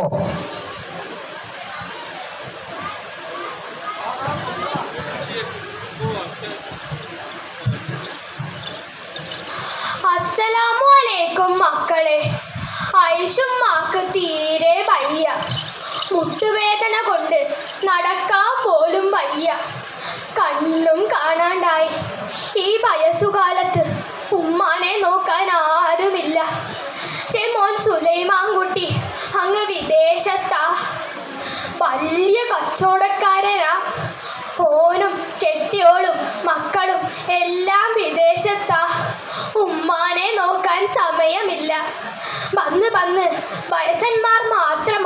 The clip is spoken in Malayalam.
അസ്സലാമലൈക്കും മക്കളെ. ഐഷുമ്മാക്ക് തീരെ വയ്യ. മുട്ടുവേദന കൊണ്ട് നടക്കാൻ പോലും വയ്യ. കണ്ണും കാണാണ്ടായി. ഈ വയസ്സുകാലത്ത് ഉമ്മാനെ നോക്കാൻ ആരുമില്ല. മോൻ സുലൈമാൻകുട്ടി അങ്ങ് വിദേശത്താ. വലിയ കച്ചവടക്കാരനാ. ഓനും കെട്ടിയോളും മക്കളും എല്ലാം വിദേശത്താ. ഉമ്മാനെ നോക്കാൻ സമയമില്ല. വന്ന് വയസ്സന്മാർ മാത്രം